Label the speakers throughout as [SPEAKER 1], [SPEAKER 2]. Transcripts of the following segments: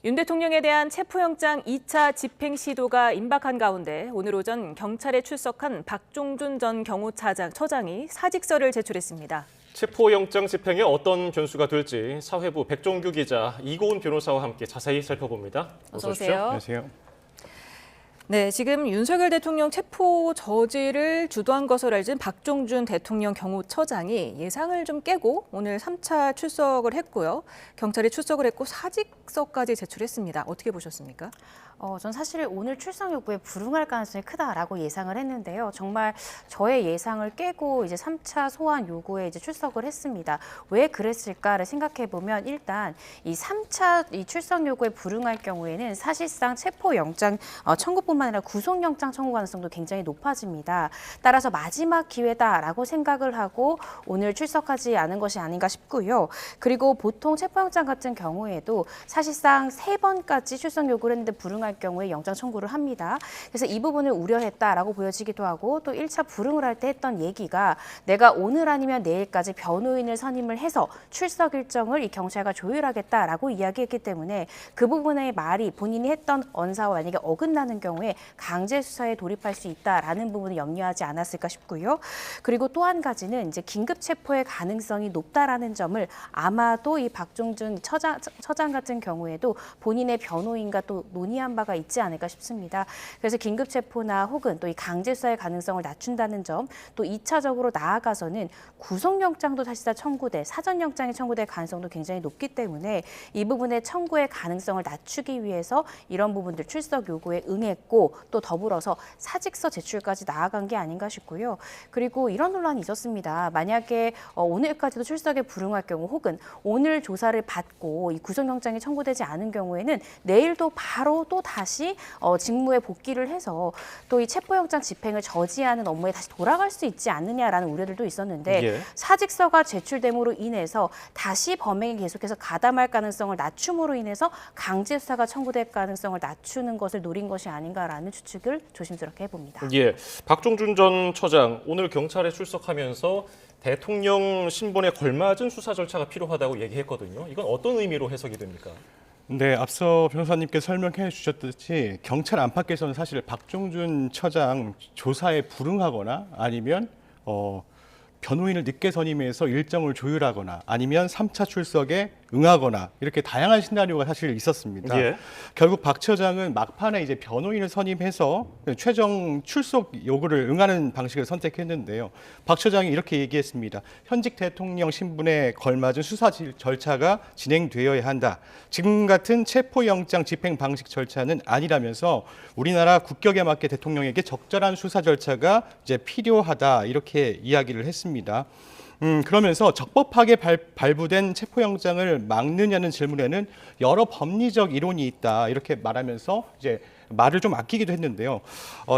[SPEAKER 1] 윤 대통령에 대한 체포영장 2차 집행 시도가 임박한 가운데 오늘 오전 경찰에 출석한 박종준 전 경호처장이 사직서를 제출했습니다.
[SPEAKER 2] 체포영장 집행에 어떤 변수가 될지 사회부 백종규 기자, 이고은 변호사와 함께 자세히 살펴봅니다.
[SPEAKER 1] 어서 오세요.
[SPEAKER 3] 안녕하세요.
[SPEAKER 1] 네, 지금 윤석열 대통령 체포 저지를 주도한 것으로 알려진 박종준 대통령 경호처장이 예상을 좀 깨고 오늘 3차 출석을 했고요. 경찰에 출석을 했고 사직서까지 제출했습니다. 어떻게 보셨습니까?
[SPEAKER 4] 전 사실 오늘 출석 요구에 불응할 가능성이 크다라고 예상을 했는데요. 정말 저의 예상을 깨고 이제 3차 소환 요구에 이제 출석을 했습니다. 왜 그랬을까를 생각해 보면 일단 이 3차 이 출석 요구에 불응할 경우에는 사실상 체포 영장 청구뿐만 아니라 구속 영장 청구 가능성도 굉장히 높아집니다. 따라서 마지막 기회다라고 생각을 하고 오늘 출석하지 않은 것이 아닌가 싶고요. 그리고 보통 체포 영장 같은 경우에도 사실상 3번까지 출석 요구를 했는데 불응할 경우에 영장 청구를 합니다. 그래서 이 부분을 우려했다라고 보여지기도 하고 또 1차 불응을 할 때 했던 얘기가 내가 오늘 아니면 내일까지 변호인을 선임을 해서 출석 일정을 이 경찰과 조율하겠다라고 이야기했기 때문에 그 부분의 말이 본인이 했던 언사와 만약에 어긋나는 경우에 강제 수사에 돌입할 수 있다라는 부분을 염려하지 않았을까 싶고요. 그리고 또 한 가지는 이제 긴급 체포의 가능성이 높다라는 점을 아마도 이 박종준 처장 같은 경우에도 본인의 변호인과 또 논의한 바가 있지 않을까 싶습니다. 그래서 긴급 체포나 혹은 또 이 강제 수사의 가능성을 낮춘다는 점, 또 2차적으로 나아가서는 구속영장도 사실상 청구돼 사전영장이 청구될 가능성도 굉장히 높기 때문에 이 부분의 청구의 가능성을 낮추기 위해서 이런 부분들 출석 요구에 응했고 또 더불어서 사직서 제출까지 나아간 게 아닌가 싶고요. 그리고 이런 논란이 있었습니다. 만약에 오늘까지도 출석에 불응할 경우 혹은 오늘 조사를 받고 이 구속영장이 청구되지 않은 경우에는 내일도 바로 또 다시 직무에 복귀를 해서 또 이 체포영장 집행을 저지하는 업무에 다시 돌아갈 수 있지 않느냐라는 우려들도 있었는데
[SPEAKER 2] 예.
[SPEAKER 4] 사직서가 제출됨으로 인해서 다시 범행에 계속해서 가담할 가능성을 낮춤으로 인해서 강제 수사가 청구될 가능성을 낮추는 것을 노린 것이 아닌가라는 추측을 조심스럽게 해봅니다.
[SPEAKER 2] 예, 박종준 전 처장 오늘 경찰에 출석하면서 대통령 신분에 걸맞은 수사 절차가 필요하다고 얘기했거든요. 이건 어떤 의미로 해석이 됩니까?
[SPEAKER 3] 네, 앞서 변호사님께서 설명해 주셨듯이 경찰 안팎에서는 사실 박종준 처장 조사에 불응하거나 아니면 변호인을 늦게 선임해서 일정을 조율하거나 아니면 3차 출석에 응하거나 이렇게 다양한 시나리오가 사실 있었습니다.
[SPEAKER 2] 예.
[SPEAKER 3] 결국 박 처장은 막판에 이제 변호인을 선임해서 최종 출석 요구를 응하는 방식을 선택했는데요. 박 처장이 이렇게 얘기했습니다. 현직 대통령 신분에 걸맞은 수사 절차가 진행되어야 한다. 지금 같은 체포영장 집행 방식 절차는 아니라면서 우리나라 국격에 맞게 대통령에게 적절한 수사 절차가 이제 필요하다 이렇게 이야기를 했습니다. 그러면서 적법하게 발부된 체포영장을 막느냐는 질문에는 여러 법리적 이론이 있다 이렇게 말하면서 이제 말을 좀 아끼기도 했는데요.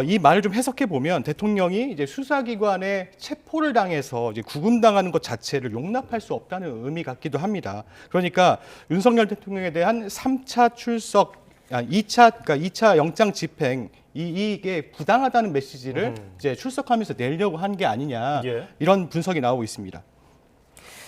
[SPEAKER 3] 이 말을 좀 해석해 보면 대통령이 이제 수사기관에 체포를 당해서 이제 구금당하는 것 자체를 용납할 수 없다는 의미 같기도 합니다. 그러니까 윤석열 대통령에 대한 3차 출석, 2차 영장 집행 이게 부당하다는 메시지를 이제 출석하면서 내려고 한 게 아니냐
[SPEAKER 2] 예.
[SPEAKER 3] 이런 분석이 나오고 있습니다.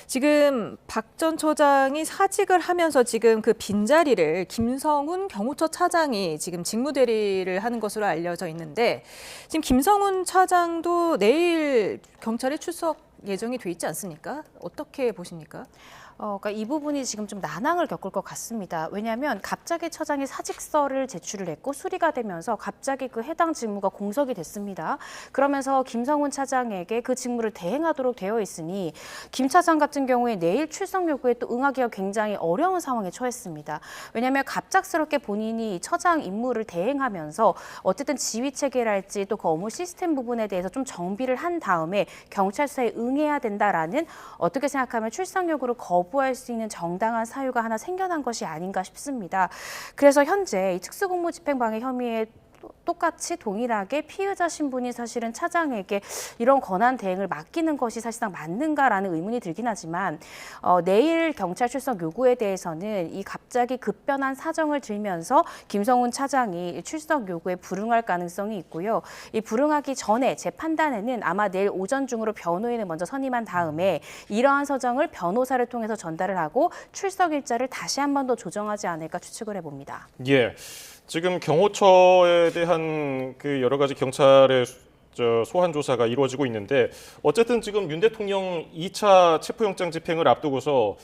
[SPEAKER 1] 지금 박 전 처장이 사직을 하면서 지금 그 빈자리를 김성훈 경호처 차장이 지금 직무대리를 하는 것으로 알려져 있는데 지금 김성훈 차장도 내일 경찰에 출석 예정이 돼 있지 않습니까? 어떻게 보십니까?
[SPEAKER 4] 그러니까 이 부분이 지금 좀 난항을 겪을 것 같습니다. 왜냐하면 갑자기 처장이 사직서를 제출을 했고 수리가 되면서 갑자기 그 해당 직무가 공석이 됐습니다. 그러면서 김성훈 차장에게 그 직무를 대행하도록 되어 있으니 김 차장 같은 경우에 내일 출석 요구에 또 응하기가 굉장히 어려운 상황에 처했습니다. 왜냐하면 갑작스럽게 본인이 처장 임무를 대행하면서 어쨌든 지휘 체계랄지 또 그 업무 시스템 부분에 대해서 좀 정비를 한 다음에 경찰 수사에 응해야 된다라는 어떻게 생각하면 출석 요구를 거부할 수 있는 정당한 사유가 하나 생겨난 것이 아닌가 싶습니다. 그래서 현재 이 특수공무집행방해 혐의에 똑같이 동일하게 피의자 신분이 사실은 차장에게 이런 권한 대행을 맡기는 것이 사실상 맞는가라는 의문이 들긴 하지만 내일 경찰 출석 요구에 대해서는 이 갑자기 급변한 사정을 들면서 김성훈 차장이 출석 요구에 불응할 가능성이 있고요. 이 불응하기 전에 제 판단에는 아마 내일 오전 중으로 변호인을 먼저 선임한 다음에 이러한 사정을 변호사를 통해서 전달을 하고 출석 일자를 다시 한 번 더 조정하지 않을까 추측을 해봅니다.
[SPEAKER 2] 예. 지금 경호처에 대한 그 여러 가지 경찰의 소환 조사가 이루어지고 있는데 어쨌든 지금 윤 대통령 2차 체포영장 집행을 앞두고서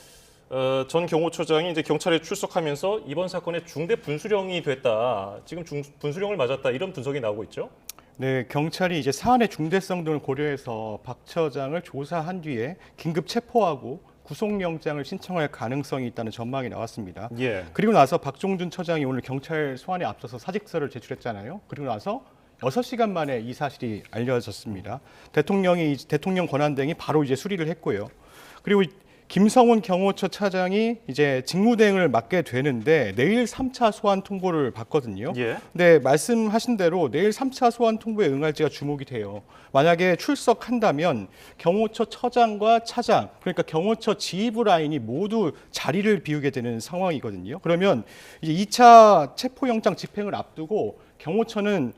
[SPEAKER 2] 전 경호처장이 이제 경찰에 출석하면서 이번 사건의 중대 분수령이 됐다. 지금 분수령을 맞았다. 이런 분석이 나오고 있죠.
[SPEAKER 3] 네, 경찰이 이제 사안의 중대성 등을 고려해서 박 처장을 조사한 뒤에 긴급 체포하고 구속영장을 신청할 가능성이 있다는 전망이 나왔습니다.
[SPEAKER 2] 예.
[SPEAKER 3] 그리고 나서 박종준 처장이 오늘 경찰 소환에 앞서서 사직서를 제출했잖아요. 그리고 나서 6시간 만에 이 사실이 알려졌습니다. 대통령 권한대행이 바로 이제 수리를 했고요. 그리고 김성훈 경호처 차장이 이제 직무대행을 맡게 되는데 내일 3차 소환 통보를 받거든요.
[SPEAKER 2] 예.
[SPEAKER 3] 근데 말씀하신 대로 내일 3차 소환 통보에 응할지가 주목이 돼요. 만약에 출석한다면 경호처 처장과 차장, 그러니까 경호처 지휘부 라인이 모두 자리를 비우게 되는 상황이거든요. 그러면 이제 2차 체포영장 집행을 앞두고 경호처는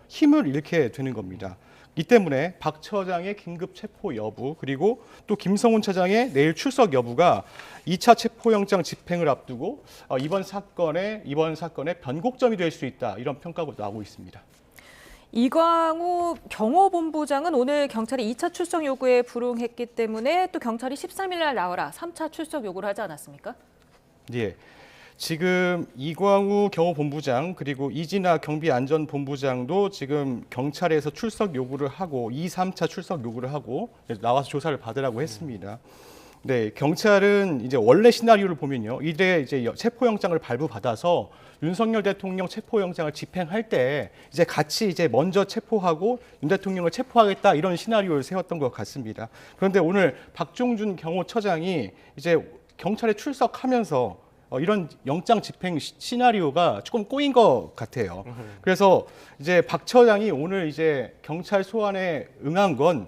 [SPEAKER 3] 힘을 잃게 되는 겁니다. 이 때문에 박 처장의 긴급 체포 여부 그리고 또 김성훈 차장의 내일 출석 여부가 2차 체포영장 집행을 앞두고 이번 사건의 변곡점이 될 수 있다 이런 평가가 나오고 있습니다.
[SPEAKER 1] 이광우 경호본부장은 오늘 경찰이 2차 출석 요구에 불응했기 때문에 또 경찰이 13일 날 나와라 3차 출석 요구를 하지 않았습니까?
[SPEAKER 3] 예. 지금 이광우 경호본부장 그리고 이진아 경비안전본부장도 지금 경찰에서 출석 요구를 하고 2, 3차 출석 요구를 하고 나와서 조사를 받으라고 했습니다. 네, 경찰은 이제 원래 시나리오를 보면요, 이제 체포영장을 발부받아서 윤석열 대통령 체포영장을 집행할 때 이제 같이 이제 먼저 체포하고 윤 대통령을 체포하겠다 이런 시나리오를 세웠던 것 같습니다. 그런데 오늘 박종준 경호처장이 이제 경찰에 출석하면서 이런 영장 집행 시나리오가 조금 꼬인 것 같아요. 그래서 이제 박 처장이 오늘 이제 경찰 소환에 응한 건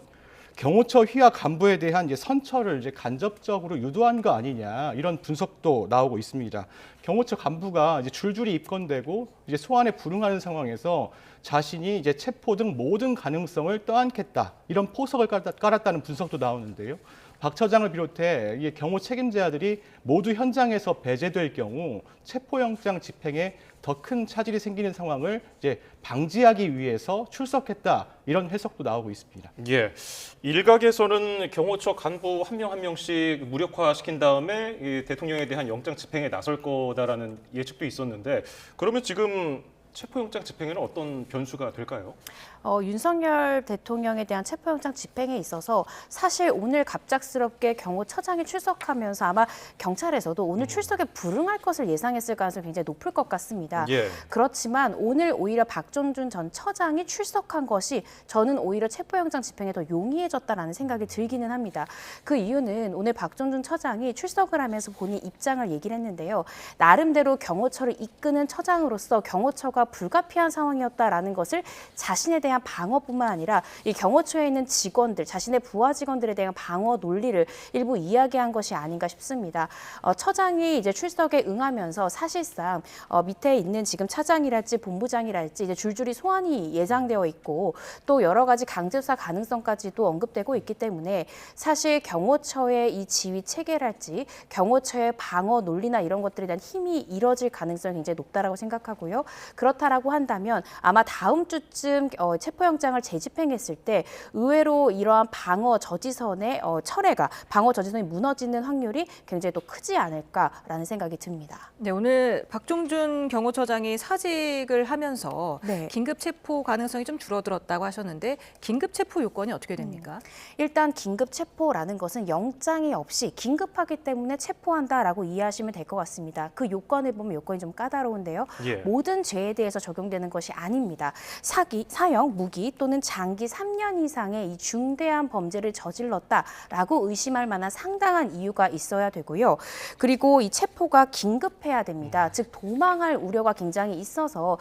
[SPEAKER 3] 경호처 휘하 간부에 대한 이제 선처를 이제 간접적으로 유도한 거 아니냐 이런 분석도 나오고 있습니다. 경호처 간부가 이제 줄줄이 입건되고 이제 소환에 불응하는 상황에서 자신이 이제 체포 등 모든 가능성을 떠안겠다 이런 포석을 깔았다는 분석도 나오는데요. 박 처장을 비롯해 이 경호 책임자들이 모두 현장에서 배제될 경우 체포영장 집행에 더 큰 차질이 생기는 상황을 이제 방지하기 위해서 출석했다 이런 해석도 나오고 있습니다.
[SPEAKER 2] 예. 일각에서는 경호처 간부 한 명 한 명씩 무력화시킨 다음에 이 대통령에 대한 영장 집행에 나설 거다라는 예측도 있었는데 그러면 지금 체포영장 집행에는 어떤 변수가 될까요?
[SPEAKER 4] 윤석열 대통령에 대한 체포영장 집행에 있어서 사실 오늘 갑작스럽게 경호처장이 출석하면서 아마 경찰에서도 오늘 출석에 불응할 것을 예상했을 가능성이 굉장히 높을 것 같습니다.
[SPEAKER 2] 예.
[SPEAKER 4] 그렇지만 오늘 오히려 박종준 전 처장이 출석한 것이 저는 오히려 체포영장 집행에 더 용이해졌다라는 생각이 들기는 합니다. 그 이유는 오늘 박종준 처장이 출석을 하면서 본인 입장을 얘기를 했는데요. 나름대로 경호처를 이끄는 처장으로서 경호처가 불가피한 상황이었다라는 것을 자신에 대한 방어뿐만 아니라 이 경호처에 있는 직원들, 자신의 부하 직원들에 대한 방어 논리를 일부 이야기한 것이 아닌가 싶습니다. 처장이 이제 출석에 응하면서 사실상 밑에 있는 지금 차장이랄지 본부장이랄지 이제 줄줄이 소환이 예상되어 있고 또 여러 가지 강제수사 가능성까지도 언급되고 있기 때문에 사실 경호처의 이 지휘 체계랄지 경호처의 방어 논리나 이런 것들에 대한 힘이 잃어질 가능성이 굉장히 높다라고 생각하고요. 그렇다라고 한다면 아마 다음 주쯤 체포영장을 재집행했을 때 의외로 이러한 방어 저지선의 방어 저지선이 무너지는 확률이 굉장히 또 크지 않을까라는 생각이 듭니다.
[SPEAKER 1] 네, 오늘 박종준 경호처장이 사직을 하면서
[SPEAKER 4] 네.
[SPEAKER 1] 긴급 체포 가능성이 좀 줄어들었다고 하셨는데 긴급 체포 요건이 어떻게 됩니까?
[SPEAKER 4] 일단 긴급 체포라는 것은 영장이 없이 긴급하기 때문에 체포한다라고 이해하시면 될 것 같습니다. 그 요건을 보면 요건이 좀 까다로운데요.
[SPEAKER 2] 예.
[SPEAKER 4] 모든 죄에 대해서 적용되는 것이 아닙니다. 사형, 무기 또는 장기 3년 이상의 이 중대한 범죄를 저질렀다라고 의심할 만한 상당한 이유가 있어야 되고요. 그리고 이 체포가 긴급해야 됩니다. 즉 도망할 우려가 굉장히 있어서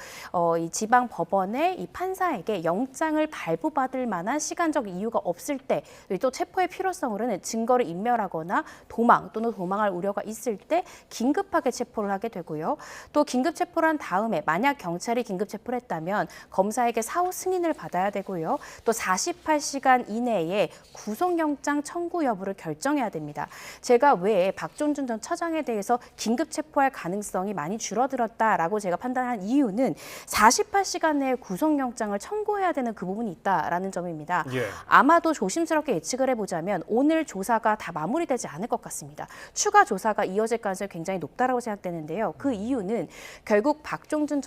[SPEAKER 4] 이 지방 법원의 이 판사에게 영장을 발부받을 만한 시간적 이유가 없을 때, 또 체포의 필요성으로는 증거를 인멸하거나 도망 또는 도망할 우려가 있을 때 긴급하게 체포를 하게 되고요. 또 긴급 체포를 한 다음에 만약 경찰이 긴급 체포를 했다면 검사에게 사후 승인을 받아야 되고요. 또 48시간 이내에 구속영장 청구 여부를 결정해야 됩니다. 제가 왜 박종준 전 처장에 대해서 긴급 체포할 가능성이 많이 줄어들었다라고 제가 판단한 이유는 48시간 내에 구속영장을 청구해야 되는 그 부분이 있다라는 점입니다.
[SPEAKER 2] 예.
[SPEAKER 4] 아마도 조심스럽게 예측을 해보자면 오늘 조사가 다 마무리되지 않을 것 같습니다. 추가 조사가 이어질 가능성이 굉장히 높다라고 생각되는데요. 그 이유는 결국 박종준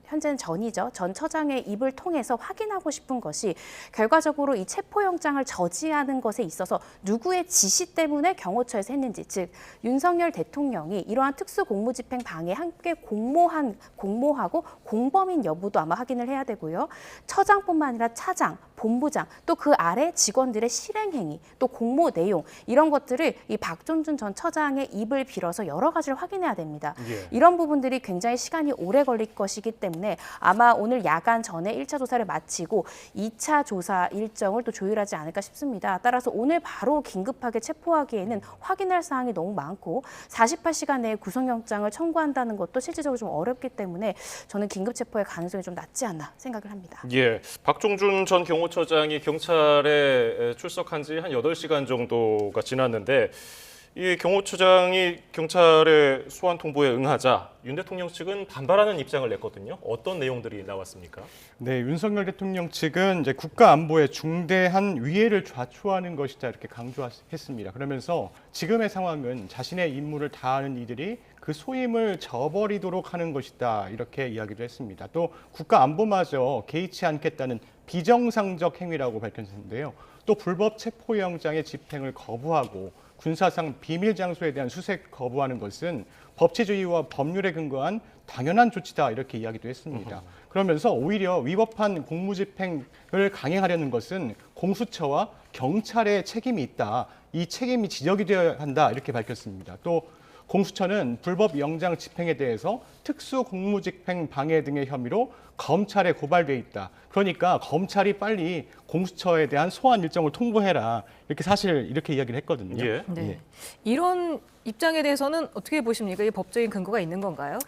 [SPEAKER 4] 현재는 전 처장의 입을 통해서 확인하고 싶은 것이 결과적으로 이 체포영장을 저지하는 것에 있어서 누구의 지시 때문에 경호처에서 했는지, 즉 윤석열 대통령이 이러한 특수공무집행 방해에 함께 공모하고 공범인 여부도 아마 확인을 해야 되고요. 처장뿐만 아니라 차장, 본부장, 또 그 아래 직원들의 실행행위, 또 공모 내용 이런 것들을 이 박종준 전 처장의 입을 빌어서 여러 가지를 확인해야 됩니다.
[SPEAKER 2] 예.
[SPEAKER 4] 이런 부분들이 굉장히 시간이 오래 걸릴 것이기 때문에 아마 오늘 야간 전에 1차 조사를 마치고 2차 조사 일정을 또 조율하지 않을까 싶습니다. 따라서 오늘 바로 긴급하게 체포하기에는 확인할 사항이 너무 많고 48시간 내에 구속영장을 청구한다는 것도 실질적으로 좀 어렵기 때문에 저는 긴급 체포의 가능성이 좀 낮지 않나 생각을 합니다.
[SPEAKER 2] 예, 박종준 전 경호처장이 경찰에 출석한 지 한 8시간 정도가 지났는데 이 경호처장이 경찰의 소환 통보에 응하자 윤 대통령 측은 반발하는 입장을 냈거든요. 어떤 내용들이 나왔습니까?
[SPEAKER 3] 네, 윤석열 대통령 측은 이제 국가 안보에 중대한 위해를 좌초하는 것이다 이렇게 강조했습니다. 그러면서 지금의 상황은 자신의 임무를 다하는 이들이 그 소임을 저버리도록 하는 것이다 이렇게 이야기도 했습니다. 또 국가 안보마저 개의치 않겠다는 비정상적 행위라고 밝혔는데요. 또 불법 체포영장의 집행을 거부하고 군사상 비밀 장소에 대한 수색 거부하는 것은 법치주의와 법률에 근거한 당연한 조치다 이렇게 이야기도 했습니다. 그러면서 오히려 위법한 공무집행을 강행하려는 것은 공수처와 경찰의 책임이 있다. 이 책임이 지적이 되어야 한다 이렇게 밝혔습니다. 또 공수처는 불법 영장 집행에 대해서 특수 공무집행 방해 등의 혐의로 검찰에 고발돼 있다. 그러니까 검찰이 빨리 공수처에 대한 소환 일정을 통보해라. 이렇게 사실 이렇게 이야기를 했거든요.
[SPEAKER 2] 예.
[SPEAKER 1] 네. 이런 입장에 대해서는 어떻게 보십니까? 이 법적인 근거가 있는 건가요?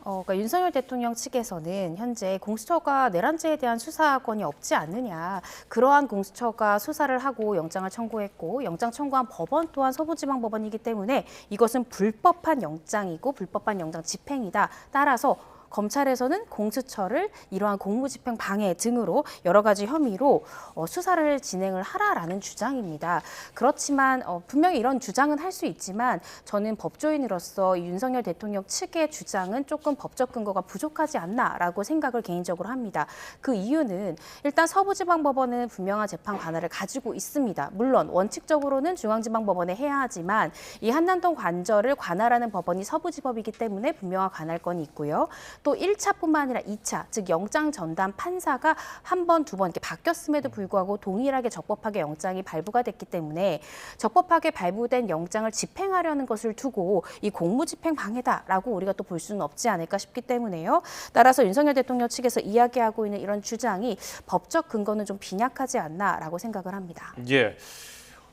[SPEAKER 4] 그러니까 윤석열 대통령 측에서는 현재 공수처가 내란죄에 대한 수사권이 없지 않느냐. 그러한 공수처가 수사를 하고 영장을 청구했고 영장 청구한 법원 또한 서부지방법원이기 때문에 이것은 불법한 영장이고 불법한 영장 집행이다. 따라서 검찰에서는 공수처를 이러한 공무집행 방해 등으로 여러 가지 혐의로 수사를 진행을 하라라는 주장입니다. 그렇지만 분명히 이런 주장은 할 수 있지만 저는 법조인으로서 이 윤석열 대통령 측의 주장은 조금 법적 근거가 부족하지 않나라고 생각을 개인적으로 합니다. 그 이유는 일단 서부지방법원은 분명한 재판 관할을 가지고 있습니다. 물론 원칙적으로는 중앙지방법원에 해야 하지만 이 한남동 관저를 관할하는 법원이 서부지법이기 때문에 분명한 관할권이 있고요. 또 1차뿐만 아니라 2차, 즉 영장 전담 판사가 한 번, 두 번 이렇게 바뀌었음에도 불구하고 동일하게 적법하게 영장이 발부가 됐기 때문에 적법하게 발부된 영장을 집행하려는 것을 두고 이 공무집행 방해다라고 우리가 또 볼 수는 없지 않을까 싶기 때문에요. 따라서 윤석열 대통령 측에서 이야기하고 있는 이런 주장이 법적 근거는 좀 빈약하지 않나라고 생각을 합니다.
[SPEAKER 2] 예.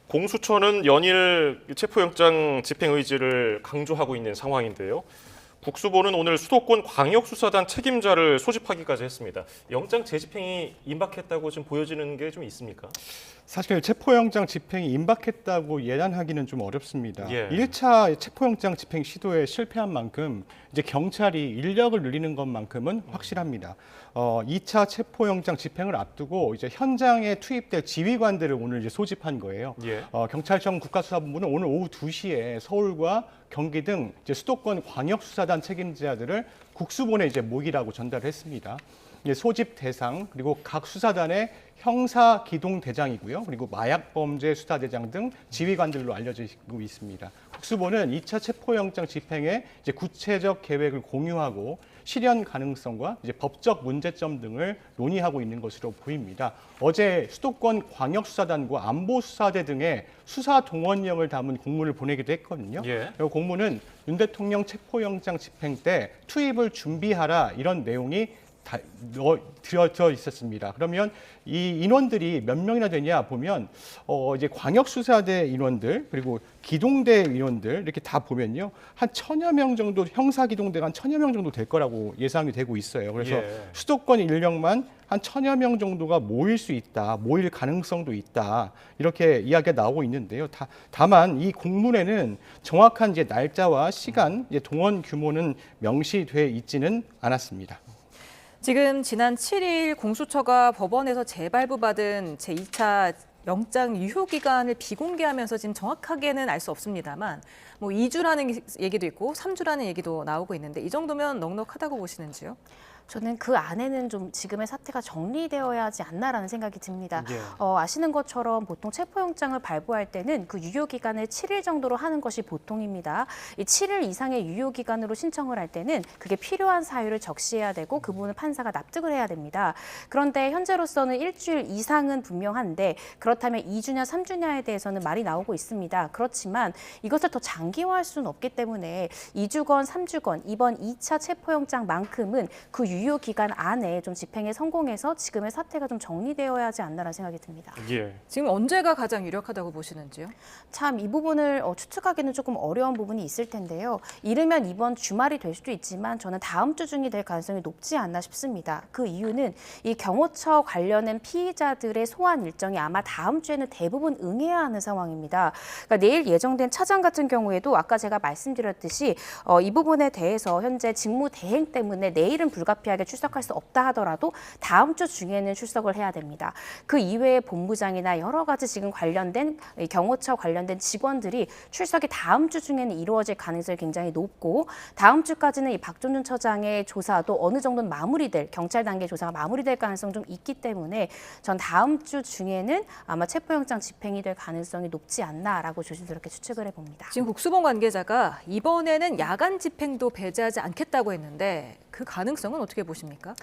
[SPEAKER 2] 공수처는 연일 체포영장 집행 의지를 강조하고 있는 상황인데요. 국수본은 오늘 수도권 광역수사단 책임자를 소집하기까지 했습니다. 영장 재집행이 임박했다고 지금 보여지는 게 좀 있습니까?
[SPEAKER 3] 사실 체포영장 집행이 임박했다고 예단하기는 좀 어렵습니다.
[SPEAKER 2] 예.
[SPEAKER 3] 1차 체포영장 집행 시도에 실패한 만큼 이제 경찰이 인력을 늘리는 것만큼은 확실합니다. 2차 체포영장 집행을 앞두고 이제 현장에 투입될 지휘관들을 오늘 이제 소집한 거예요.
[SPEAKER 2] 예.
[SPEAKER 3] 경찰청 국가수사본부는 오늘 오후 2시에 서울과 경기 등 이제 수도권 광역수사단 책임자들을 국수본에 이제 모이라고 전달했습니다. 소집 대상 그리고 각 수사단의 형사 기동 대장이고요. 그리고 마약 범죄 수사 대장 등 지휘관들로 알려지고 있습니다. 국수본은 2차 체포영장 집행의 이제 구체적 계획을 공유하고 실현 가능성과 이제 법적 문제점 등을 논의하고 있는 것으로 보입니다. 어제 수도권 광역수사단과 안보수사대 등의 수사 동원령을 담은 공문을 보내기도 했거든요.
[SPEAKER 2] 예.
[SPEAKER 3] 이 공문은 윤 대통령 체포영장 집행 때 투입을 준비하라 이런 내용이 들어 있었습니다. 그러면 이 인원들이 몇 명이나 되냐 보면 이제 광역수사대 인원들 그리고 기동대 인원들 이렇게 다 보면요 한 1000여 명 정도 형사기동대가 한 1000여 명 정도 될 거라고 예상이 되고 있어요. 그래서
[SPEAKER 2] 예.
[SPEAKER 3] 수도권 인력만 한 1000여 명 정도가 모일 수 있다, 모일 가능성도 있다 이렇게 이야기가 나오고 있는데요. 다만 이 공문에는 정확한 이제 날짜와 시간, 이제 동원 규모는 명시돼 있지는 않았습니다.
[SPEAKER 1] 지금 지난 7일 공수처가 법원에서 재발부받은 제2차 영장 유효 기간을 비공개하면서 지금 정확하게는 알 수 없습니다만 뭐 2주라는 얘기도 있고 3주라는 얘기도 나오고 있는데 이 정도면 넉넉하다고 보시는지요?
[SPEAKER 4] 저는 그 안에는 좀 지금의 사태가 정리되어야 하지 않나라는 생각이 듭니다.
[SPEAKER 2] 예.
[SPEAKER 4] 아시는 것처럼 보통 체포영장을 발부할 때는 그 유효기간을 7일 정도로 하는 것이 보통입니다. 이 7일 이상의 유효기간으로 신청을 할 때는 그게 필요한 사유를 적시해야 되고 그 부분을 판사가 납득을 해야 됩니다. 그런데 현재로서는 일주일 이상은 분명한데 그렇다면 2주냐 3주냐에 대해서는 말이 나오고 있습니다. 그렇지만 이것을 더 장기화할 수는 없기 때문에 2주건 3주건 이번 2차 체포영장만큼은 그 유효 기간 안에 좀 집행에 성공해서 지금의 사태가 좀 정리되어야 하지 않나라는 생각이 듭니다.
[SPEAKER 2] 예.
[SPEAKER 1] 지금 언제가 가장 유력하다고 보시는지요?
[SPEAKER 4] 참 이 부분을 추측하기는 조금 어려운 부분이 있을 텐데요. 이르면 이번 주말이 될 수도 있지만 저는 다음 주 중이 될 가능성이 높지 않나 싶습니다. 그 이유는 이 경호처 관련된 피의자들의 소환 일정이 아마 다음 주에는 대부분 응해야 하는 상황입니다. 그러니까 내일 예정된 차장 같은 경우에도 아까 제가 말씀드렸듯이 이 부분에 대해서 현재 직무 대행 때문에 내일은 불가피하게 출석할 수 없다 하더라도 다음 주 중에는 출석을 해야 됩니다. 그 이외에 본부장이나 여러 가지 지금 관련된 경호처 관련된 직원들이 출석이 다음 주 중에는 이루어질 가능성이 굉장히 높고 다음 주까지는 이 박종준 처장의 조사도 어느 정도는 마무리될 경찰 단계 조사가 마무리될 가능성이 좀 있기 때문에 전 다음 주 중에는 아마 체포영장 집행이 될 가능성이 높지 않나라고 조심스럽게 추측을 해봅니다.
[SPEAKER 1] 지금 국수본 관계자가 이번에는 야간 집행도 배제하지 않겠다고 했는데 그 가능성은 어떻게 보십니까?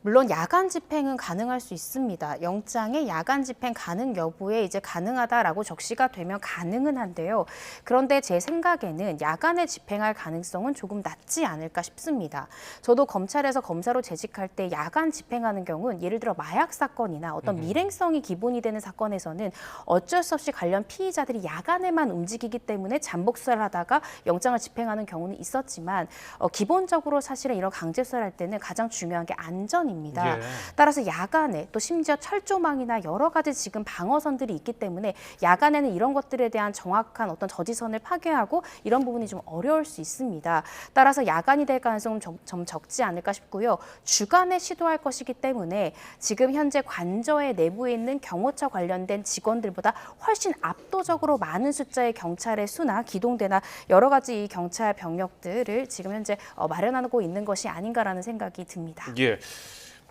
[SPEAKER 4] 물론 야간 집행은 가능할 수 있습니다. 영장의 야간 집행 가능 여부에 이제 가능하다라고 적시가 되면 가능은 한데요. 그런데 제 생각에는 야간에 집행할 가능성은 조금 낮지 않을까 싶습니다. 저도 검찰에서 검사로 재직할 때 야간 집행하는 경우는 예를 들어 마약 사건이나 어떤 밀행성이 기본이 되는 사건에서는 어쩔 수 없이 관련 피의자들이 야간에만 움직이기 때문에 잠복 수사를 하다가 영장을 집행하는 경우는 있었지만 기본적으로 사실은 이런 강제 수사를 할 때는 가장 중요한 게 안전입니다.
[SPEAKER 2] 예.
[SPEAKER 4] 따라서 야간에 또 심지어 철조망이나 여러 가지 지금 방어선들이 있기 때문에 야간에는 이런 것들에 대한 정확한 어떤 저지선을 파괴하고 이런 부분이 좀 어려울 수 있습니다. 따라서 야간이 될 가능성은 좀 적지 않을까 싶고요. 주간에 시도할 것이기 때문에 지금 현재 관저의 내부에 있는 경호처 관련된 직원들보다 훨씬 압도적으로 많은 숫자의 경찰의 수나 기동대나 여러 가지 이 경찰 병력들을 지금 현재 마련하고 있는 것이 아닌가라는 생각이 듭니다.
[SPEAKER 2] 예.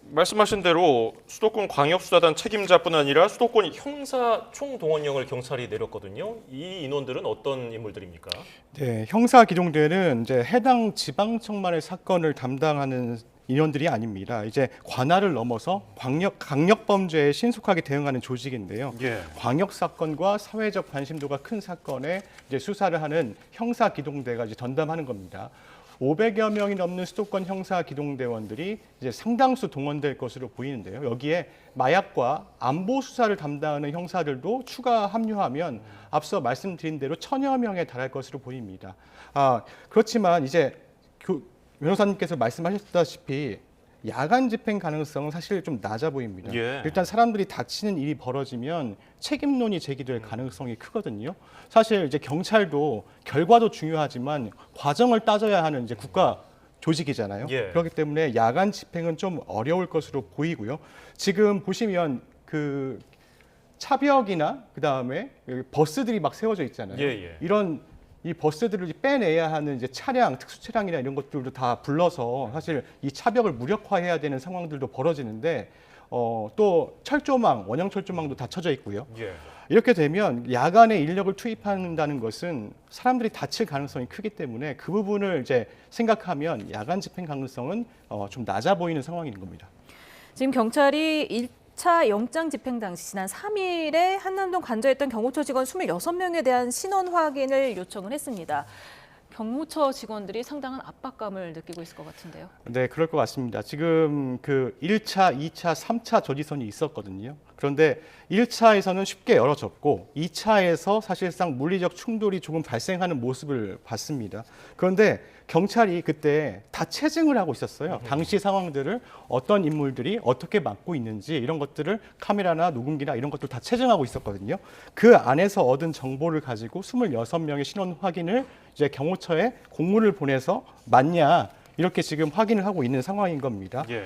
[SPEAKER 2] 말씀하신 대로 수도권 광역수사단 책임자뿐 아니라 수도권 형사 총동원령을 경찰이 내렸거든요. 이 인원들은 어떤 인물들입니까?
[SPEAKER 3] 네, 형사기동대는 이제 해당 지방청만의 사건을 담당하는 인원들이 아닙니다. 이제 관할을 넘어서 강력범죄에 신속하게 대응하는 조직인데요.
[SPEAKER 2] 예.
[SPEAKER 3] 광역 사건과 사회적 관심도가 큰 사건에 이제 수사를 하는 형사기동대가 이제 전담하는 겁니다. 500여 명이 넘는 수도권 형사기동대원들이 이제 상당수 동원될 것으로 보이는데요. 여기에 마약과 안보 수사를 담당하는 형사들도 추가 합류하면 앞서 말씀드린 대로 1000여 명에 달할 것으로 보입니다. 그렇지만 이제 변호사님께서 말씀하셨다시피 야간 집행 가능성은 사실 좀 낮아 보입니다.
[SPEAKER 2] 예.
[SPEAKER 3] 일단 사람들이 다치는 일이 벌어지면 책임론이 제기될 가능성이 크거든요. 사실 이제 경찰도 결과도 중요하지만 과정을 따져야 하는 이제 국가 조직이잖아요.
[SPEAKER 2] 예.
[SPEAKER 3] 그렇기 때문에 야간 집행은 좀 어려울 것으로 보이고요. 지금 보시면 그 차벽이나 그 다음에 버스들이 막 세워져 있잖아요.
[SPEAKER 2] 예.
[SPEAKER 3] 이런 이 버스들을 빼내야 하는 이제 차량, 특수 차량이나 이런 것들도 다 불러서 사실 이 차벽을 무력화해야 되는 상황들도 벌어지는데 또 철조망, 원형 철조망도 다 쳐져 있고요.
[SPEAKER 2] 예.
[SPEAKER 3] 이렇게 되면 야간에 인력을 투입한다는 것은 사람들이 다칠 가능성이 크기 때문에 그 부분을 이제 생각하면 야간 집행 가능성은 좀 낮아 보이는 상황인 겁니다.
[SPEAKER 1] 지금 경찰이 1차 영장 집행 당시 지난 3일에 한남동 관저했던 경호처 직원 26명에 대한 신원 확인을 요청을 했습니다. 경호처 직원들이 상당한 압박감을 느끼고 있을 것 같은데요.
[SPEAKER 3] 네, 그럴 것 같습니다. 지금 그 1차, 2차, 3차 저지선이 있었거든요. 그런데 1차에서는 쉽게 열어졌고 2차에서 사실상 물리적 충돌이 조금 발생하는 모습을 봤습니다. 그런데 경찰이 그때 다 체증을 하고 있었어요. 당시 상황들을 어떤 인물들이 어떻게 맡고 있는지 이런 것들을 카메라나 녹음기나 이런 것들 다 체증하고 있었거든요. 그 안에서 얻은 정보를 가지고 26명의 신원 확인을 이제 경호처에 공문을 보내서 맞냐 이렇게 지금 확인을 하고 있는 상황인 겁니다.
[SPEAKER 2] 예.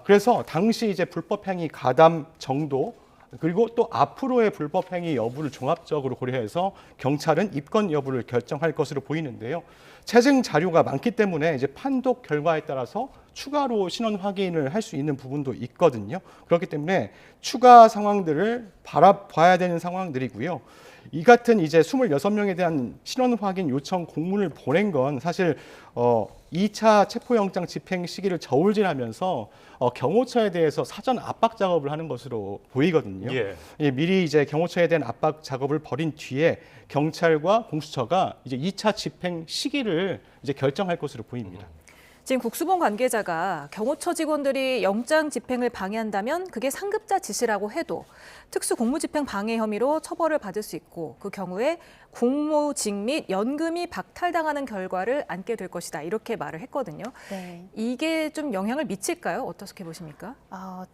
[SPEAKER 3] 그래서 당시 이제 불법행위 가담 정도 그리고 또 앞으로의 불법행위 여부를 종합적으로 고려해서 경찰은 입건 여부를 결정할 것으로 보이는데요. 체증 자료가 많기 때문에 이제 판독 결과에 따라서 추가로 신원 확인을 할 수 있는 부분도 있거든요. 그렇기 때문에 추가 상황들을 바라봐야 되는 상황들이고요. 이 같은 이제 26명에 대한 신원 확인 요청 공문을 보낸 건 사실 2차 체포영장 집행 시기를 저울질하면서 경호처에 대해서 사전 압박 작업을 하는 것으로 보이거든요.
[SPEAKER 2] 예.
[SPEAKER 3] 미리 이제 경호처에 대한 압박 작업을 벌인 뒤에 경찰과 공수처가 이제 2차 집행 시기를 이제 결정할 것으로 보입니다.
[SPEAKER 1] 지금 국수본 관계자가 경호처 직원들이 영장 집행을 방해한다면 그게 상급자 지시라고 해도 특수공무집행 방해 혐의로 처벌을 받을 수 있고 그 경우에 공모직 및 연금이 박탈당하는 결과를 안게 될 것이다. 이렇게 말을 했거든요.
[SPEAKER 4] 네.
[SPEAKER 1] 이게 좀 영향을 미칠까요? 어떻게 보십니까?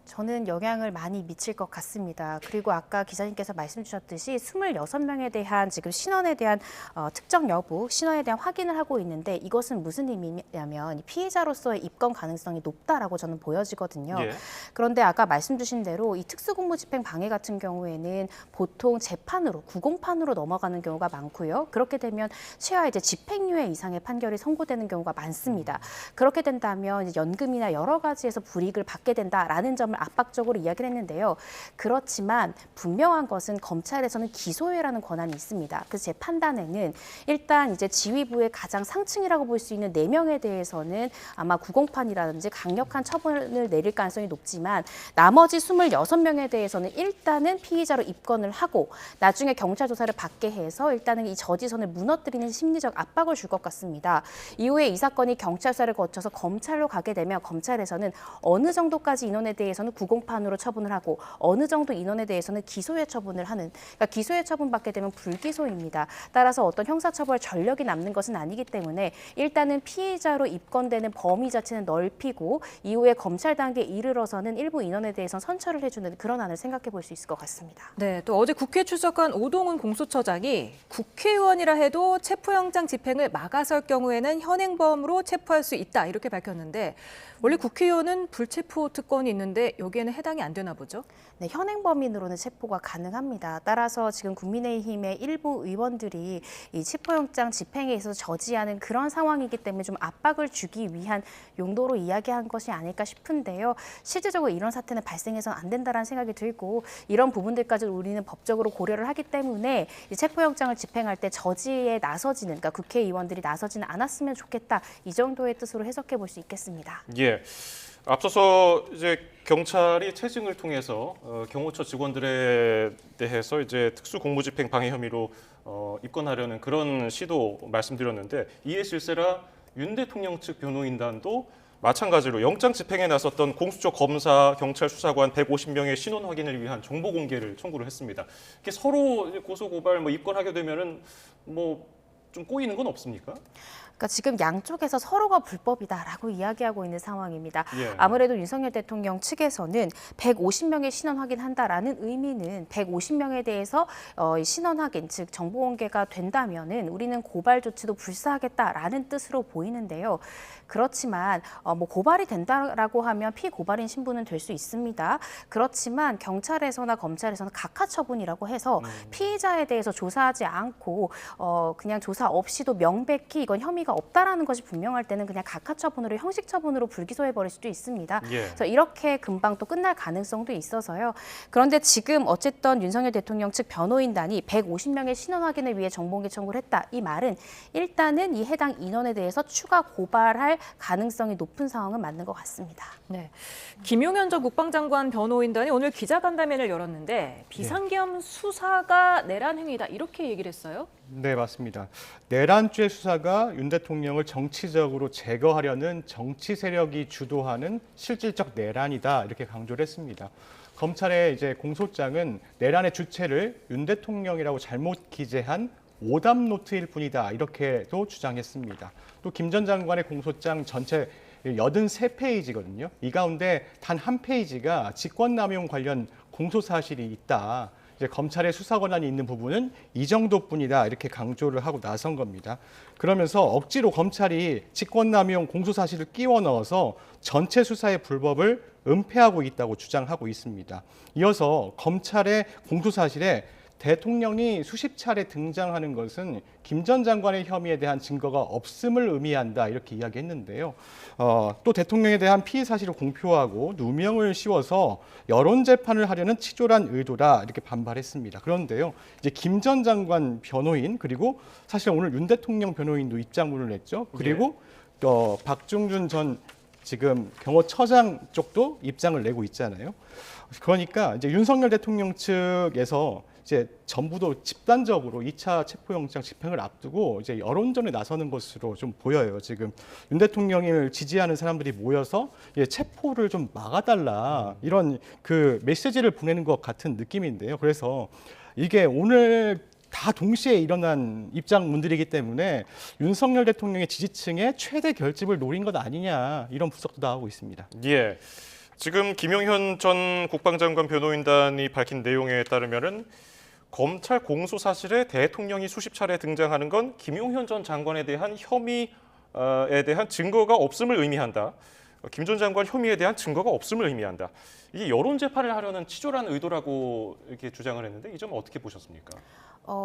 [SPEAKER 4] 저는 영향을 많이 미칠 것 같습니다. 그리고 아까 기자님께서 말씀 주셨듯이 26명에 대한 지금 신원에 대한 특정 여부, 신원에 대한 확인을 하고 있는데 이것은 무슨 의미냐면 피해자로서의 입건 가능성이 높다라고 저는 보여지거든요.
[SPEAKER 2] 예.
[SPEAKER 4] 그런데 아까 말씀 주신 대로 이 특수공무집행 방해 같은 경우에는 보통 재판으로, 구공판으로 넘어가는 경우가 많고요. 그렇게 되면 최하 이제 집행유예 이상의 판결이 선고되는 경우가 많습니다. 그렇게 된다면 이제 연금이나 여러 가지에서 불이익을 받게 된다라는 점을 압박적으로 이야기를 했는데요. 그렇지만 분명한 것은 검찰에서는 기소유예라는 권한이 있습니다. 그래서 제 판단에는 일단 이제 지휘부의 가장 상층이라고 볼 수 있는 4명에 대해서는 아마 구공판이라든지 강력한 처분을 내릴 가능성이 높지만 나머지 26명에 대해서는 일단은 피의자로 입건을 하고 나중에 경찰 조사를 받게 해서 일단은 이 저지선을 무너뜨리는 심리적 압박을 줄 것 같습니다. 이후에 이 사건이 경찰 수사를 거쳐서 검찰로 가게 되면 검찰에서는 어느 정도까지 인원에 대해서는 구공판으로 처분을 하고 어느 정도 인원에 대해서는 기소유예 처분을 하는, 그러니까 기소유예 처분받게 되면 불기소입니다. 따라서 어떤 형사처벌 전력이 남는 것은 아니기 때문에 일단은 피의자로 입건되는 범위 자체는 넓히고 이후에 검찰 단계에 이르러서는 일부 인원에 대해서는 선처를 해주는 그런 안을 생각해 볼 수 있을 것 같습니다.
[SPEAKER 1] 네, 또 어제 국회에 출석한 오동훈 공수처장이 국회의원이라 해도 체포영장 집행을 막아설 경우에는 현행범으로 체포할 수 있다 이렇게 밝혔는데 원래 국회의원은 불체포 특권이 있는데 여기에는 해당이 안 되나 보죠?
[SPEAKER 4] 네, 현행범인으로는 체포가 가능합니다. 따라서 지금 국민의힘의 일부 의원들이 이 체포영장 집행에 있어서 저지하는 그런 상황이기 때문에 좀 압박을 주기 위한 용도로 이야기한 것이 아닐까 싶은데요. 실질적으로 이런 사태는 발생해서는 안 된다는 생각이 들고 이런 부분들까지 우리는 법적으로 고려를 하기 때문에 이 체포영장을 집행할 때 저지에 나서지는, 그러니까 국회의원들이 나서지는 않았으면 좋겠다. 이 정도의 뜻으로 해석해 볼 수 있겠습니다.
[SPEAKER 2] 예. 앞서서 이제 경찰이 체증을 통해서 경호처 직원들에 대해서 이제 특수공무집행 방해 혐의로 입건하려는 그런 시도 말씀드렸는데 이에 실세라 윤 대통령 측 변호인단도 마찬가지로 영장 집행에 나섰던 공수처 검사, 경찰 수사관 150명의 신원 확인을 위한 정보 공개를 청구를 했습니다. 이게 서로 고소 고발 입건하게 되면은 좀 꼬이는 건 없습니까?
[SPEAKER 4] 그러니까 지금 양쪽에서 서로가 불법이다라고 이야기하고 있는 상황입니다.
[SPEAKER 2] 예.
[SPEAKER 4] 아무래도 윤석열 대통령 측에서는 150명의 신원 확인한다라는 의미는 150명에 대해서 신원 확인, 즉 정보 공개가 된다면은 우리는 고발 조치도 불사하겠다라는 뜻으로 보이는데요. 그렇지만 고발이 된다라고 하면 피고발인 신분은 될 수 있습니다. 그렇지만 경찰에서나 검찰에서는 각하 처분이라고 해서 피의자에 대해서 조사하지 않고 그냥 조사 없이도 명백히 이건 혐의가 의미가 없다라는 것이 분명할 때는 그냥 각하처분으로 형식처분으로 불기소해버릴 수도 있습니다.
[SPEAKER 2] 예.
[SPEAKER 4] 그래서 이렇게 금방 또 끝날 가능성도 있어서요. 그런데 지금 어쨌든 윤석열 대통령 측 변호인단이 150명의 신원 확인을 위해 정보공개 청구를 했다. 이 말은 일단은 이 해당 인원에 대해서 추가 고발할 가능성이 높은 상황은 맞는 것 같습니다.
[SPEAKER 1] 네. 김용현 전 국방장관 변호인단이 오늘 기자간담회를 열었는데 비상겸 수사가 내란 행위다 이렇게 얘기를 했어요.
[SPEAKER 3] 네, 맞습니다. 내란죄 수사가 윤 대통령을 정치적으로 제거하려는 정치 세력이 주도하는 실질적 내란이다 이렇게 강조를 했습니다. 검찰의 이제 공소장은 내란의 주체를 윤 대통령이라고 잘못 기재한 오답 노트일 뿐이다 이렇게도 주장했습니다. 또 김 전 장관의 공소장 전체 83페이지거든요. 이 가운데 단 한 페이지가 직권남용 관련 공소 사실이 있다. 이제 검찰의 수사 권한이 있는 부분은 이 정도뿐이다 이렇게 강조를 하고 나선 겁니다. 그러면서 억지로 검찰이 직권남용 공소 사실을 끼워 넣어서 전체 수사의 불법을 은폐하고 있다고 주장하고 있습니다. 이어서 검찰의 공소 사실에 대통령이 수십 차례 등장하는 것은 김 전 장관의 혐의에 대한 증거가 없음을 의미한다 이렇게 이야기했는데요. 또 대통령에 대한 피의 사실을 공표하고 누명을 씌워서 여론 재판을 하려는 치졸한 의도다 이렇게 반발했습니다. 그런데요, 이제 김 전 장관 변호인 그리고 사실 오늘 윤 대통령 변호인도 입장문을 냈죠. 그리고 박중준 전 지금 경호처장 쪽도 입장을 내고 있잖아요. 그러니까 이제 윤석열 대통령 측에서 이제 전부도 집단적으로 2차 체포영장 집행을 앞두고 이제 여론전에 나서는 것으로 좀 보여요. 지금 윤 대통령을 지지하는 사람들이 모여서 체포를 좀 막아달라 이런 그 메시지를 보내는 것 같은 느낌인데요. 그래서 이게 오늘 다 동시에 일어난 입장문들이기 때문에 윤석열 대통령의 지지층의 최대 결집을 노린 것 아니냐 이런 분석도 나오고 있습니다.
[SPEAKER 2] 예. 지금 김용현 전 국방장관 변호인단이 밝힌 내용에 따르면은 검찰 공소 사실에 대통령이 수십 차례 등장하는 건 김용현 전 장관에 대한 혐의에 대한 증거가 없음을 의미한다. 김 전 장관 혐의에 대한 증거가 없음을 의미한다. 이게 여론 재판을 하려는 치졸한 의도라고 이렇게 주장을 했는데 이 점은 어떻게 보셨습니까?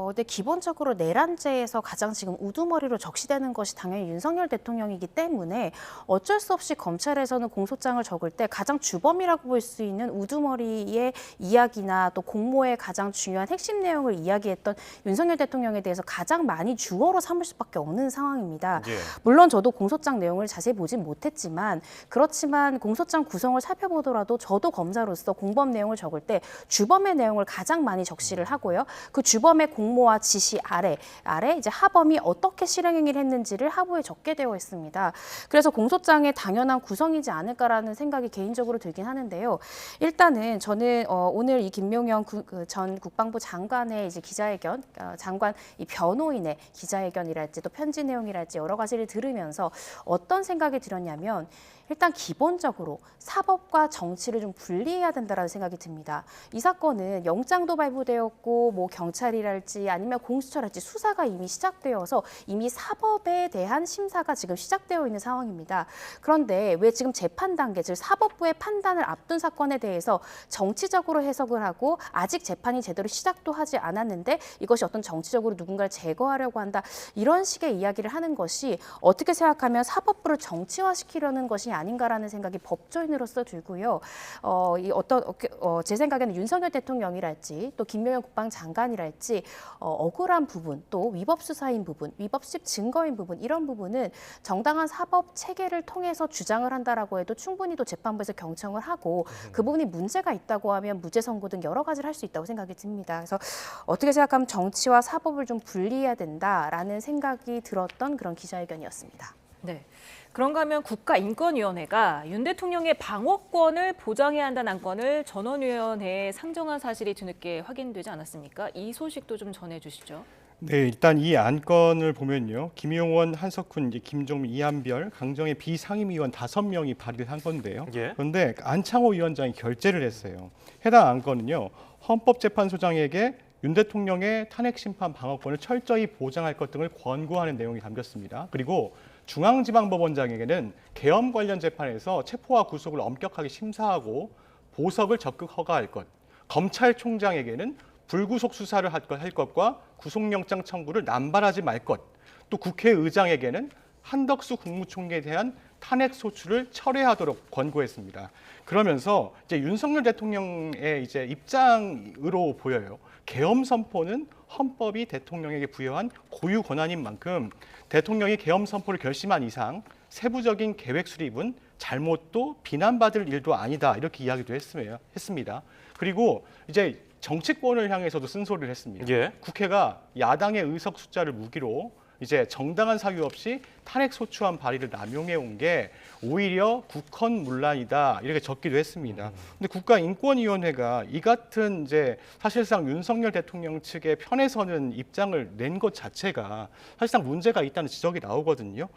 [SPEAKER 4] 근데 기본적으로 내란죄에서 가장 지금 우두머리로 적시되는 것이 당연히 윤석열 대통령이기 때문에 어쩔 수 없이 검찰에서는 공소장을 적을 때 가장 주범이라고 볼 수 있는 우두머리의 이야기나 또 공모의 가장 중요한 핵심 내용을 이야기했던 윤석열 대통령에 대해서 가장 많이 주어로 삼을 수밖에 없는 상황입니다.
[SPEAKER 2] 예.
[SPEAKER 4] 물론 저도 공소장 내용을 자세히 보진 못했지만 그렇지만 공소장 구성을 살펴보더라도 저도 검사로서 공범 내용을 적을 때 주범의 내용을 가장 많이 적시를 하고요. 그 주범의 공모와 지시 아래 이제 하범이 어떻게 실행행위를 했는지를 하부에 적게 되어 있습니다. 그래서 공소장의 당연한 구성이지 않을까라는 생각이 개인적으로 들긴 하는데요. 일단은 저는 오늘 이 김용현 전 국방부 장관의 이제 기자회견, 장관 이 변호인의 기자회견이랄지 또 편지 내용이랄지 여러 가지를 들으면서 어떤 생각이 들었냐면 일단 기본적으로 사법과 정치를 좀 분리해야 된다라는 생각이 듭니다. 이 사건은 영장도 발부되었고 뭐 경찰이랄지 아니면 공수처랄지 수사가 이미 시작되어서 이미 사법에 대한 심사가 지금 시작되어 있는 상황입니다. 그런데 왜 지금 재판 단계, 즉 사법부의 판단을 앞둔 사건에 대해서 정치적으로 해석을 하고 아직 재판이 제대로 시작도 하지 않았는데 이것이 어떤 정치적으로 누군가를 제거하려고 한다 이런 식의 이야기를 하는 것이 어떻게 생각하면 사법부를 정치화시키려는 것이 아닌가라는 생각이 법조인으로서 들고요. 제 생각에는 윤석열 대통령이랄지 또 김용현 국방장관이랄지 억울한 부분 또 위법 수사인 부분, 위법식 증거인 부분 이런 부분은 정당한 사법 체계를 통해서 주장을 한다라고 해도 충분히 또 재판부에서 경청을 하고 그 부분이 문제가 있다고 하면 무죄 선고 등 여러 가지를 할 수 있다고 생각이 듭니다. 그래서 어떻게 생각하면 정치와 사법을 좀 분리해야 된다라는 생각이 들었던 그런 기자회견이었습니다.
[SPEAKER 1] 네. 그런가 하면 국가인권위원회가 윤 대통령의 방어권을 보장해야 한다는 안건을 전원위원회에 상정한 사실이 뒤늦게 확인되지 않았습니까? 이 소식도 좀 전해주시죠.
[SPEAKER 3] 네, 일단 이 안건을 보면요. 김용원, 한석훈, 김종민, 이한별, 강정의 비상임위원 5명이 발의를 한 건데요.
[SPEAKER 2] 예.
[SPEAKER 3] 그런데 안창호 위원장이 결재를 했어요. 해당 안건은요. 헌법재판소장에게 윤 대통령의 탄핵심판 방어권을 철저히 보장할 것 등을 권고하는 내용이 담겼습니다. 그리고 중앙지방법원장에게는 계엄 관련 재판에서 체포와 구속을 엄격하게 심사하고 보석을 적극 허가할 것, 검찰총장에게는 불구속 수사를 할 것과 구속영장 청구를 남발하지 말 것, 또 국회의장에게는 한덕수 국무총리에 대한 탄핵 소추를 철회하도록 권고했습니다. 그러면서 이제 윤석열 대통령의 이제 입장으로 보여요. 계엄 선포는 헌법이 대통령에게 부여한 고유 권한인 만큼 대통령이 계엄 선포를 결심한 이상 세부적인 계획 수립은 잘못도 비난받을 일도 아니다 이렇게 이야기도 했습니다. 그리고 이제 정치권을 향해서도 쓴소리를 했습니다.
[SPEAKER 2] 예.
[SPEAKER 3] 국회가 야당의 의석 숫자를 무기로 이제 정당한 사유 없이 탄핵 소추안 발의를 남용해 온 게 오히려 국헌문란이다 이렇게 적기도 했습니다. 근데 국가인권위원회가 이 같은 이제 사실상 윤석열 대통령 측의 편에 서는 입장을 낸 것 자체가 사실상 문제가 있다는 지적이 나오거든요.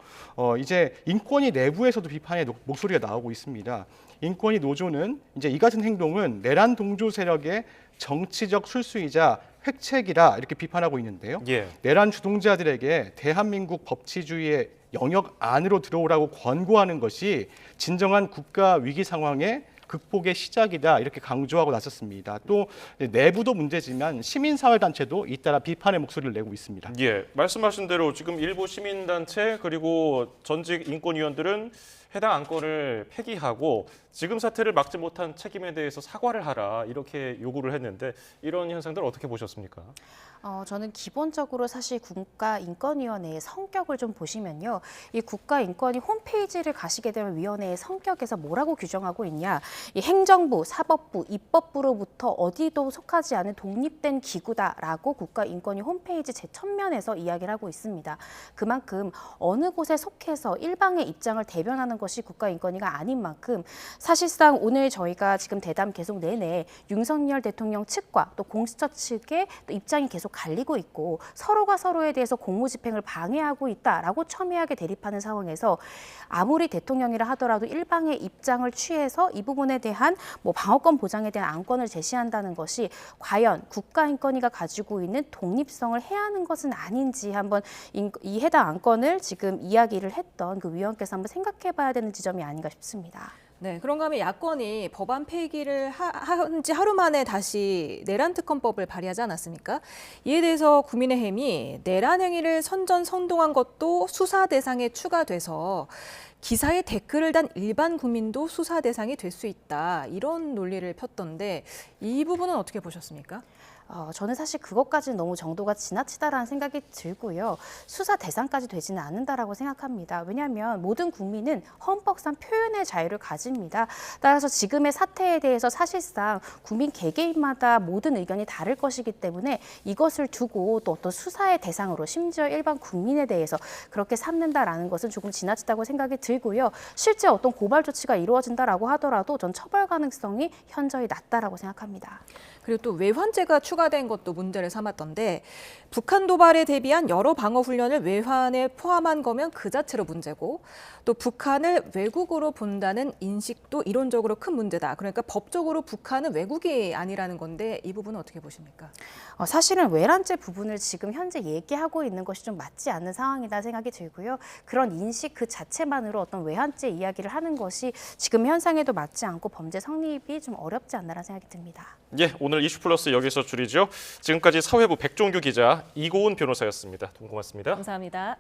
[SPEAKER 3] 이제 인권위 내부에서도 비판의 목소리가 나오고 있습니다. 인권위 노조는 이제 이 같은 행동은 내란 동조 세력의 정치적 술수이자 획책이라 이렇게 비판하고 있는데요.
[SPEAKER 2] 예.
[SPEAKER 3] 내란 주동자들에게 대한민국 법치주의의 영역 안으로 들어오라고 권고하는 것이 진정한 국가 위기 상황의 극복의 시작이다 이렇게 강조하고 나섰습니다. 또 내부도 문제지만 시민사회단체도 잇따라 비판의 목소리를 내고 있습니다.
[SPEAKER 2] 예, 말씀하신 대로 지금 일부 시민단체 그리고 전직 인권위원들은 해당 안건을 폐기하고 지금 사태를 막지 못한 책임에 대해서 사과를 하라 이렇게 요구를 했는데 이런 현상들 어떻게 보셨습니까?
[SPEAKER 4] 저는 기본적으로 사실 국가인권위원회의 성격을 좀 보시면요. 이 국가인권위 홈페이지를 가시게 되면 위원회의 성격에서 뭐라고 규정하고 있냐. 이 행정부, 사법부, 입법부로부터 어디도 속하지 않은 독립된 기구다라고 국가인권위 홈페이지 제1면에서 이야기를 하고 있습니다. 그만큼 어느 곳에 속해서 일방의 입장을 대변하는 것이 국가인권위가 아닌 만큼 사실상 오늘 저희가 지금 대담 계속 내내 윤석열 대통령 측과 또 공수처 측의 또 입장이 계속 갈리고 있고 서로가 서로에 대해서 공무집행을 방해하고 있다라고 첨예하게 대립하는 상황에서 아무리 대통령이라 하더라도 일방의 입장을 취해서 이 부분에 대한 뭐 방어권 보장에 대한 안건을 제시한다는 것이 과연 국가인권위가 가지고 있는 독립성을 해하는 것은 아닌지 한번 이 해당 안건을 지금 이야기를 했던 그 위원께서 한번 생각해봐야 되는 지점이 아닌가 싶습니다.
[SPEAKER 1] 네, 그런가 하면 야권이 법안 폐기를 한 지 하루 만에 다시 내란특검법을 발의하지 않았습니까? 이에 대해서 국민의힘이 내란 행위를 선전선동한 것도 수사 대상에 추가돼서 기사에 댓글을 단 일반 국민도 수사 대상이 될 수 있다. 이런 논리를 폈던데 이 부분은 어떻게 보셨습니까?
[SPEAKER 4] 저는 사실 그것까지는 너무 정도가 지나치다라는 생각이 들고요. 수사 대상까지 되지는 않는다라고 생각합니다. 왜냐하면 모든 국민은 헌법상 표현의 자유를 가집니다. 따라서 지금의 사태에 대해서 사실상 국민 개개인마다 모든 의견이 다를 것이기 때문에 이것을 두고 또 어떤 수사의 대상으로 심지어 일반 국민에 대해서 그렇게 삼는다라는 것은 조금 지나치다고 생각이 들고요. 실제 어떤 고발 조치가 이루어진다라고 하더라도 전 처벌 가능성이 현저히 낮다라고 생각합니다.
[SPEAKER 1] 그리고 또 외환죄가 추가된 것도 문제를 삼았던데 북한 도발에 대비한 여러 방어 훈련을 외환에 포함한 거면 그 자체로 문제고 또 북한을 외국으로 본다는 인식도 이론적으로 큰 문제다. 그러니까 법적으로 북한은 외국이 아니라는 건데 이 부분은 어떻게 보십니까?
[SPEAKER 4] 사실은 외란죄 부분을 지금 현재 얘기하고 있는 것이 좀 맞지 않는 상황이다 생각이 들고요. 그런 인식 그 자체만으로 어떤 외환죄 이야기를 하는 것이 지금 현상에도 맞지 않고 범죄 성립이 좀 어렵지 않나라는 생각이 듭니다.
[SPEAKER 2] 예, 오늘 이슈플러스 여기서 줄이죠. 지금까지 사회부 백종규 기자, 이고은 변호사였습니다. 고맙습니다.
[SPEAKER 1] 감사합니다.